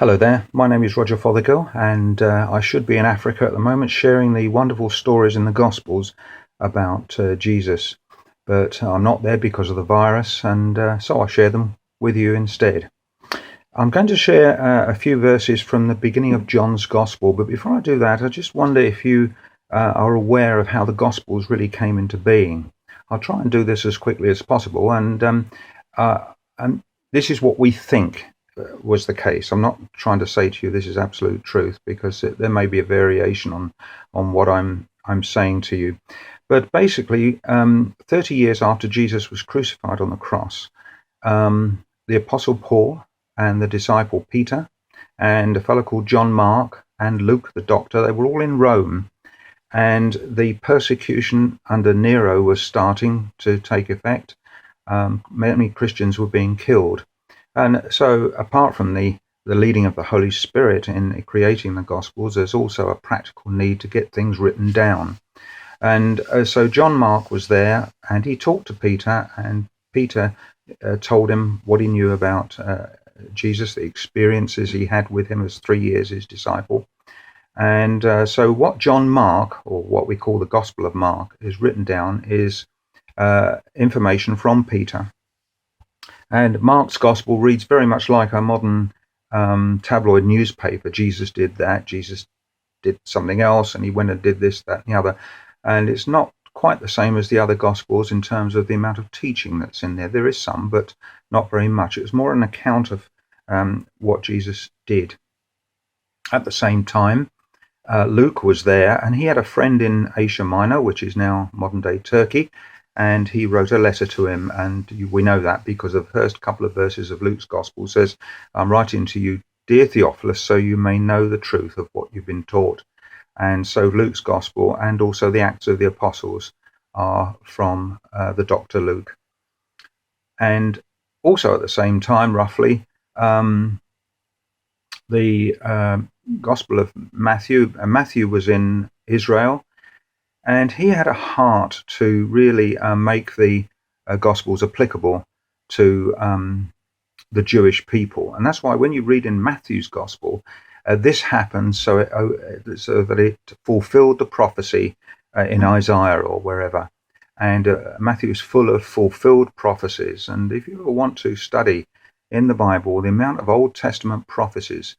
Hello there, my name is Roger Fothergill, and I should be in Africa at the moment sharing the wonderful stories in the Gospels about Jesus. But I'm not there because of the virus, and so I'll share them with you instead. I'm going to share a few verses from the beginning of John's Gospel, but before I do that, I just wonder if you are aware of how the Gospels really came into being. I'll try and do this as quickly as possible, and this is what we think was the case. I'm not trying to say to you this is absolute truth, because there may be a variation on what I'm saying to you. But basically, 30 years after Jesus was crucified on the cross, the Apostle Paul and the disciple Peter and a fellow called John Mark and Luke the doctor, they were all in Rome, and the persecution under Nero was starting to take effect. Many Christians were being killed. And so apart from the leading of the Holy Spirit in creating the Gospels, there's also a practical need to get things written down. And so John Mark was there, and he talked to Peter, and Peter told him what he knew about Jesus, the experiences he had with him as 3 years his disciple. And so what John Mark, or what we call the Gospel of Mark, is written down is information from Peter. And Mark's Gospel reads very much like a modern tabloid newspaper. Jesus did that, Jesus did something else, and he went and did this, that, and the other. And it's not quite the same as the other Gospels in terms of the amount of teaching that's in there. There is some, but not very much. It was more an account of what Jesus did. At the same time, Luke was there, and he had a friend in Asia Minor, which is now modern-day Turkey, and he wrote a letter to him, and we know that because the first couple of verses of Luke's Gospel says, "I'm writing to you, dear Theophilus, so you may know the truth of what you've been taught." And so Luke's Gospel and also the Acts of the Apostles are from the Dr. Luke. And also at the same time, roughly, the Gospel of Matthew. Matthew was in Israel, and he had a heart to really make the Gospels applicable to the Jewish people. And that's why when you read in Matthew's Gospel, this happened so that it fulfilled the prophecy in Isaiah or wherever. And Matthew is full of fulfilled prophecies. And if you ever want to study in the Bible the amount of Old Testament prophecies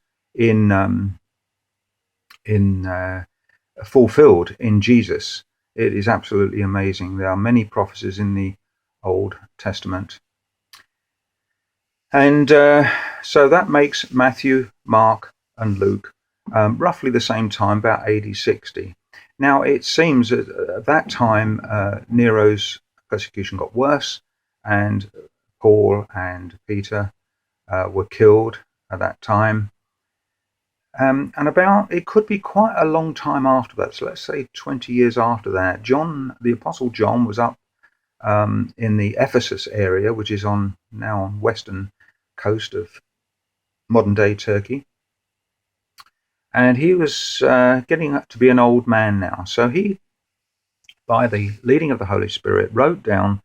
fulfilled in Jesus, it is absolutely amazing. There are many prophecies in the Old Testament. And so that makes Matthew, Mark, and Luke roughly the same time, about AD 60. Now, it seems that at that time, Nero's persecution got worse, and Paul and Peter were killed at that time. And it could be quite a long time after that, so let's say 20 years after that, the Apostle John was up in the Ephesus area, which is now on western coast of modern-day Turkey. And he was getting up to be an old man now. So he, by the leading of the Holy Spirit, wrote down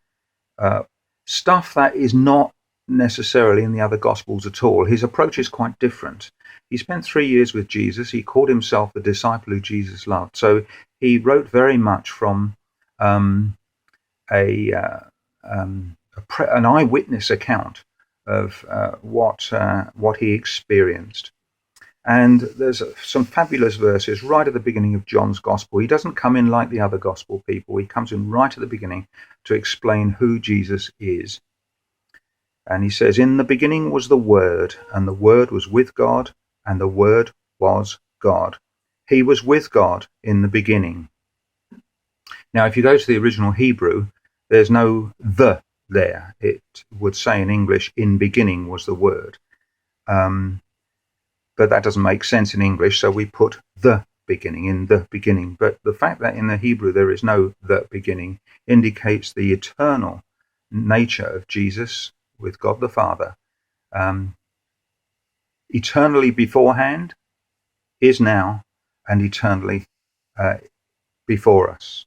stuff that is not necessarily in the other Gospels at all. His approach is quite different. He spent 3 years with Jesus. He called himself the disciple who Jesus loved. So he wrote very much from an eyewitness account of what he experienced. And there's some fabulous verses right at the beginning of John's Gospel. He doesn't come in like the other Gospel people. He comes in right at the beginning to explain who Jesus is. And he says, "In the beginning was the Word, and the Word was with God, and the Word was God. He was with God in the beginning." Now, if you go to the original Hebrew, there's no "the" there. It would say in English, "in beginning was the Word." But that doesn't make sense in English, so we put "the beginning" in the beginning. But the fact that in the Hebrew there is no "the beginning" indicates the eternal nature of Jesus with God the Father, eternally beforehand, is now, and eternally before us.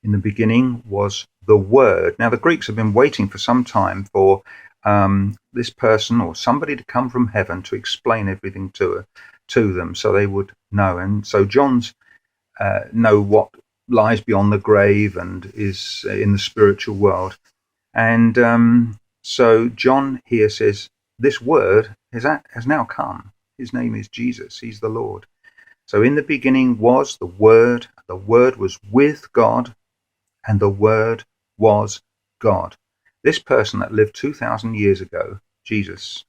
In the beginning was the Word. Now, the Greeks have been waiting for some time for this person or somebody to come from heaven to explain everything to them, so they would know. And so John's know what lies beyond the grave and is in the spiritual world. And so John here says, this word has now come. His name is Jesus. He's the Lord. So in the beginning was the Word was with God, and the Word was God. This person that lived 2,000 years ago, Jesus,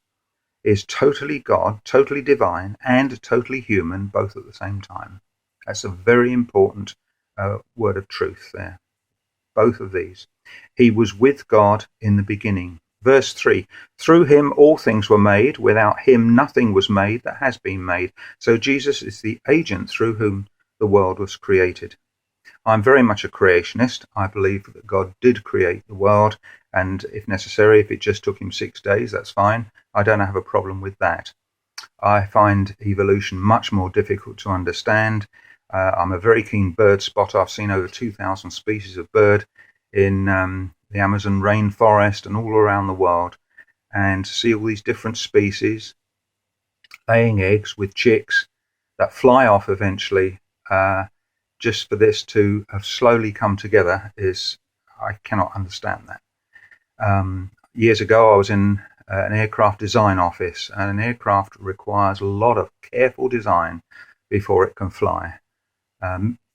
is totally God, totally divine, and totally human, both at the same time. That's a very important word of truth there. Both of these. He was with God in the beginning. Verse 3, through him all things were made. Without him nothing was made that has been made. So Jesus is the agent through whom the world was created. I'm very much a creationist. I believe that God did create the world, and if necessary, if it just took him 6 days, that's fine. I don't have a problem with that. I find evolution much more difficult to understand. I'm a very keen bird spotter. I've seen over 2,000 species of bird in the Amazon rainforest and all around the world. And to see all these different species laying eggs with chicks that fly off eventually, just for this to have slowly come together, I cannot understand that. Years ago, I was in an aircraft design office, and an aircraft requires a lot of careful design before it can fly.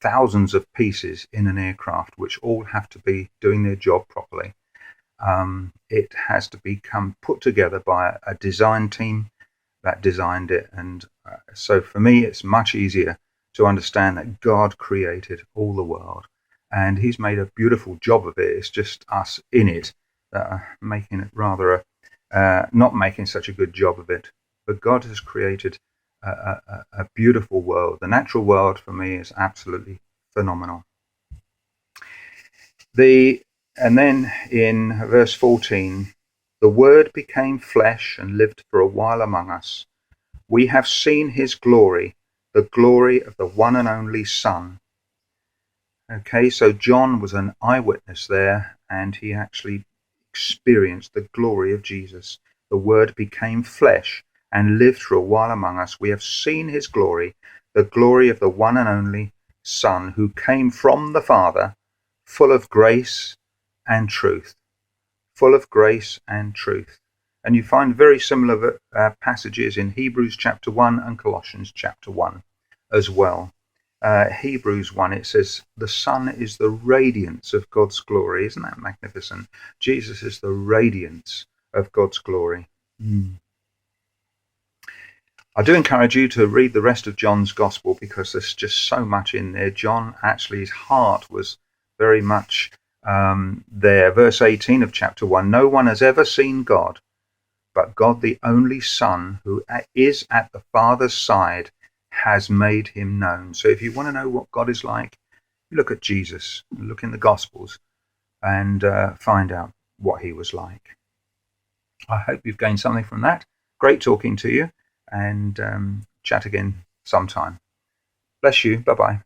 Thousands of pieces in an aircraft which all have to be doing their job properly. It has to become put together by a design team that designed it, and so for me it's much easier to understand that God created all the world and he's made a beautiful job of it. It's just us in it that are making it rather not making such a good job of it. But God has created a beautiful world. The natural world for me is absolutely phenomenal. And then in verse 14, the Word became flesh and lived for a while among us. We have seen his glory, the glory of the one and only Son. Okay, so John was an eyewitness there, and he actually experienced the glory of Jesus. The Word became flesh and lived for a while among us. We have seen his glory, the glory of the one and only Son, who came from the Father, full of grace and truth. Full of grace and truth. And you find very similar passages in Hebrews chapter 1 and Colossians chapter 1 as well. Hebrews 1, it says, the Son is the radiance of God's glory. Isn't that magnificent? Jesus is the radiance of God's glory. I do encourage you to read the rest of John's Gospel, because there's just so much in there. John, actually, his heart was very much there. Verse 18 of chapter 1, no one has ever seen God, but God, the only Son, who is at the Father's side, has made him known. So if you want to know what God is like, look at Jesus, look in the Gospels, and find out what he was like. I hope you've gained something from that. Great talking to you, and chat again sometime. Bless you. Bye-bye.